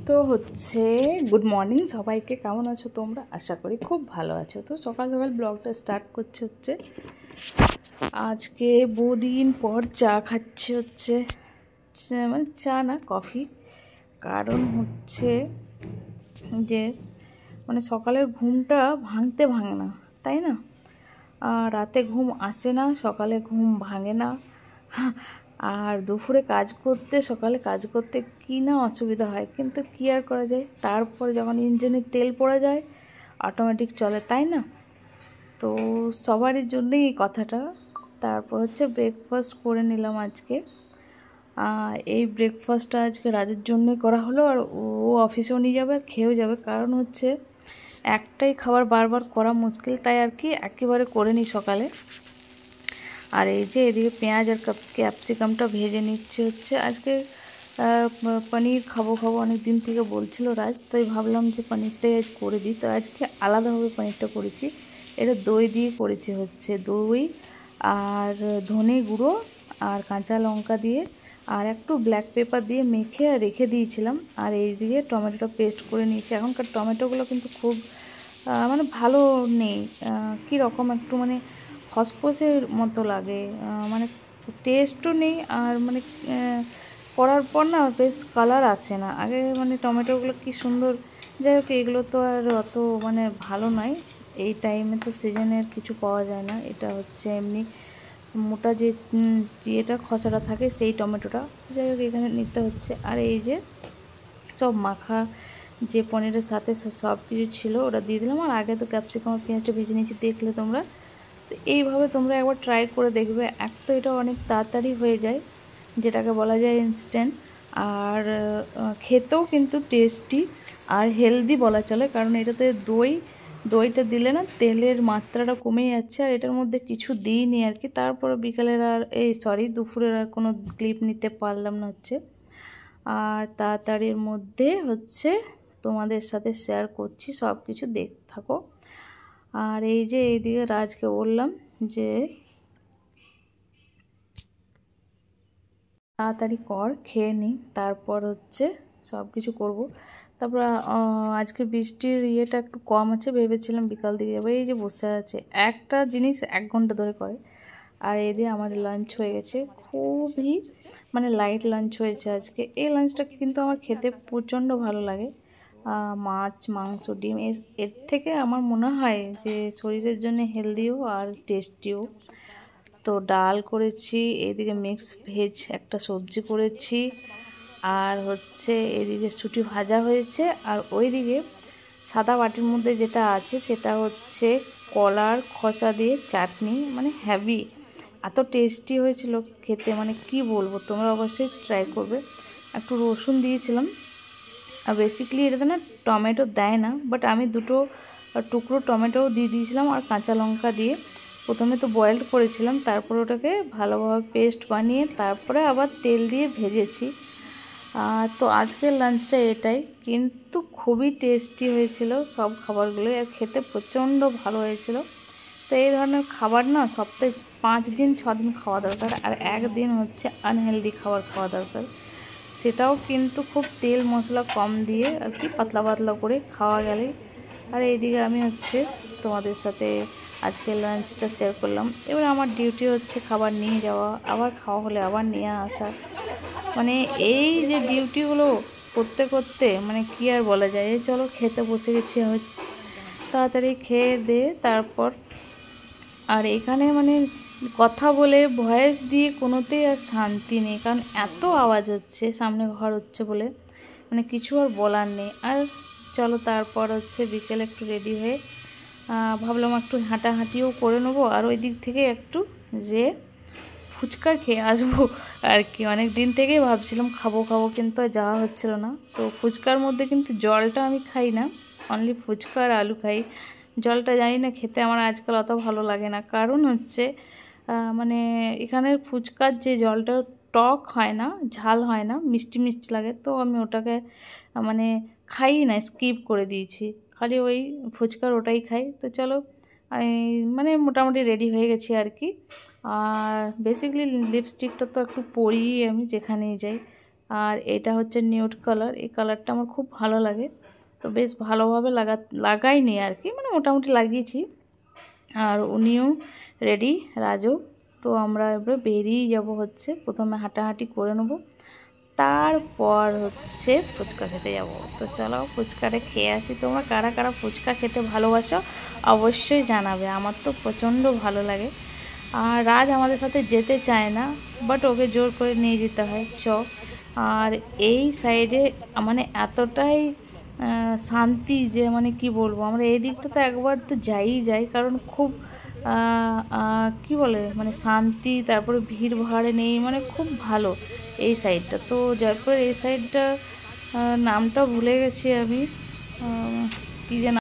তো হচ্ছে good morning সবাইকে। কেমন আছো তোমরা? আশা করি খুব ভালো আছো। তো সকাল সকাল ব্লগটা স্টার্ট করছে হচ্ছে আজকে বহুদিন পর চা খাচ্ছে হচ্ছে, মানে চা না কফি। কারণ হচ্ছে যে মানে সকালের ঘুমটা ভাঙতে ভাঙে না, তাই না? রাতে ঘুম আসে না, সকালে ঘুম ভাঙে না। আর দুপুরে কাজ করতে, সকালে কাজ করতে কি না অসুবিধা হয়, কিন্তু কী আর করা যায়। তারপরে যখন ইঞ্জিনে তেল পড়ে যায় অটোমেটিক চলে, তাই না? তো সবারই জন্যই এই কথাটা। তারপর হচ্ছে ব্রেকফাস্ট করে নিলাম আজকে। এই ব্রেকফাস্টটা আজকে রাজের জন্যই করা হলো, আর ও অফিসেও নিয়ে যাবে আর খেয়েও যাবে। কারণ হচ্ছে একটাই খাবার বারবার করা মুশকিল, তাই আর কি একেবারে করে নিই সকালে। আর এই যে এদিকে পেঁয়াজ আর ক্যাপসিকামটা ভেজে নিচ্ছে হচ্ছে। আজকে পনির খাবো অনেক দিন থেকে বলছিল রাজ, তাই ভাবলাম যে পনিরটাই আজ করে দিই। তো আজকে আলাদাভাবে পনিরটা করেছি, এটা দই দিয়ে করেছি হচ্ছে। দই আর ধনে গুঁড়ো আর কাঁচা লঙ্কা দিয়ে আর একটু ব্ল্যাক পেপার দিয়ে মেখে আর রেখে দিয়েছিলাম। আর এই দিকে টমেটোটা পেস্ট করে নিয়েছি। এখনকার টমেটোগুলো কিন্তু খুব মানে ভালো নেই, কীরকম একটু মানে খসখসের মতো লাগে, মানে টেস্টও নেই। আর মানে করার পর না বেশ কালার আসে না। আগে মানে টমেটোগুলো কি সুন্দর। যাই হোক, এগুলো তো আর অত মানে ভালো নয়। এই টাইমে তো সিজনের কিছু পাওয়া যায় না। এটা হচ্ছে এমনি মোটা যে এটা খসাটা থাকে সেই টমেটোটা। যাই হোক, এখানে নিতে হচ্ছে। আর এই যে সব মাখা যে পনিরের সাথে সব কিছু ছিল ওটা দিয়ে দিলাম। আর আগে তো ক্যাপসিকাম আর পেঁয়াজটা ভেজে নিয়েছি, দেখলে তোমরা। তো এইভাবে তোমরা একবার ট্রাই করে দেখবে। এক তো এটা অনেক তাড়াতাড়ি হয়ে যায়, যেটাকে বলা যায় ইনস্ট্যান্ট। আর খেতেও কিন্তু টেস্টি আর হেলদি বলা চলে। কারণ এটাতে দইটা দিলে না তেলের মাত্রাটা কমে যাচ্ছে। আর এটার মধ্যে কিছু দিইনি আর কি। তারপরে বিকালের আর দুপুরের আর কোনো ক্লিপ নিতে পারলাম না হচ্ছে। আর তাড়াতাড়ির মধ্যে হচ্ছে তোমাদের সাথে শেয়ার করছি, সব কিছু দেখতে থাকো। আর এই যে এইদিকে রাজকে বললাম যে তাড়াতাড়ি কর, খেয়ে নিই, তারপর হচ্ছে সব কিছু করবো। তারপর আজকে বৃষ্টির ইয়েটা একটু কম আছে, ভেবেছিলাম বিকাল দিকে যাবো। এই যে বসে আছে, একটা জিনিস 1 ঘন্টা ধরে করে। আর এই দিয়ে আমাদের লাঞ্চ হয়ে গেছে, খুবই মানে লাইট লাঞ্চ হয়েছে আজকে। এই লাঞ্চটা কিন্তু আমার খেতে প্রচণ্ড ভালো লাগে। মাছ, মাংস, ডিম এর থেকে আমার মনে হয় যে শরীরের জন্য হেলদিও আর টেস্টিও। তো ডাল করেছি, এদিকে মিক্স ভেজ একটা সবজি করেছি, আর হচ্ছে এদিকে ছুটি ভাজা হয়েছে। আর ওইদিকে সাদা বাটির মধ্যে যেটা আছে সেটা হচ্ছে কলার খোসা দিয়ে চাটনি, মানে হ্যাভি, এত টেস্টি হয়েছিল খেতে, মানে কি বলবো। তোমরা অবশ্যই ট্রাই করবে। একটু রসুন দিয়েছিলাম। আর বেসিক্যালি এটাতে না টমেটো দেয় না, বাট আমি 2 টুকরো টমেটোও দিয়ে দিয়েছিলাম। আর কাঁচা লঙ্কা দিয়ে প্রথমে তো বয়েলড করেছিলাম, তারপর ওটাকে ভালোভাবে পেস্ট বানিয়ে তারপরে আবার তেল দিয়ে ভেজেছি। তো আজকের লাঞ্চটা এটাই, কিন্তু খুবই টেস্টি হয়েছিল সব খাবারগুলো, আর খেতে প্রচণ্ড ভালো হয়েছিল। তো এই ধরনের খাবার না সপ্তাহে 5 দিন 6 দিন খাওয়া দরকার। আর একদিন হচ্ছে আনহেলদি খাবার খাওয়া দরকার, সেটাও কিন্তু খুব তেল মশলা কম দিয়ে আর কি, পাতলা পাতলা করে খাওয়া গেলে। আর এইদিকে আমি হচ্ছে তোমাদের সাথে আজকে লাঞ্চটা শেয়ার করলাম। এবার আমার ডিউটি হচ্ছে খাবার নিয়ে যাওয়া, আবার খাওয়া হলে আবার নিয়ে আসা। মানে এই যে ডিউটিগুলো করতে করতে মানে কি আর বলা যায়। এই চলো খেতে বসে গেছি, তাড়াতাড়ি খেয়ে দে তারপর। আর এখানে মানে কথা বলে ভয়েস দিয়ে কোনোতেই আর শান্তি নেই, কারণ এত আওয়াজ হচ্ছে, সামনে ঘর হচ্ছে বলে মানে কিছু আর বলার নেই। আর চলো তারপর হচ্ছে বিকেলে একটু রেডি হয়ে ভাবলাম একটু হাঁটাহাঁটিও করে নেবো। আর ওই দিক থেকে একটু যে ফুচকা খেয়ে আসবো আর কি। অনেক দিন থেকেই ভাবছিলাম খাবো কিন্তু আর যাওয়া হচ্ছিল না। তো ফুচকার মধ্যে কিন্তু জলটা আমি খাই না, অনলি ফুচকা আর আলু খাই। জলটা জানি না খেতে আমার আজকাল অত ভালো লাগে না। কারণ হচ্ছে মানে এখানের ফুচকার যে জলটা টক হয় না, ঝাল হয় না, মিষ্টি মিষ্টি লাগে। তো আমি ওটাকে মানে খাই না, স্কিপ করে দিয়েছি, খালি ওই ফুচকার ওটাই খাই। তো চলো আমি মানে মোটামুটি রেডি হয়ে গেছি আর কি। আর বেসিক্যালি লিপস্টিকটা তো একটু পরিই আমি যেখানেই যাই, আর এটা হচ্ছে নিউড কালার। এই কালারটা আমার খুব ভালো লাগে, তো বেশ ভালোভাবে লাগাইনি আর কি, মানে মোটামুটি লাগিয়েছি। আর উনিও রেডি, রাজু। তো আমরা এবারে বেরিয়ে যাব, হচ্ছে প্রথমে হাঁটাহাঁটি করে নেব, তারপর হচ্ছে ফুচকা খেতে যাব। তো চলো ফুচকাটা খেয়ে আসি। তোমরা কারা কারা ফুচকা খেতে ভালোবাসো অবশ্যই জানাবে, আমার তো প্রচণ্ড ভালো লাগে। আর রাজ আমাদের সাথে যেতে চায় না, বাট ওকে জোর করে নিয়ে যেতে হয়, চ। আর এই সাইডে মানে এতটাই শান্তি যে মানে কি বলবো, আমরা এই দিকটা তো একবার তো যাই, কারণ খুব কি বলে মানে শান্তি, তারপরে ভিড় ভাড় নেই, মানে খুব ভালো এই সাইডটা। তো জয়পুরের এই সাইডটা নামটা ভুলে গেছি আমি, কী যেন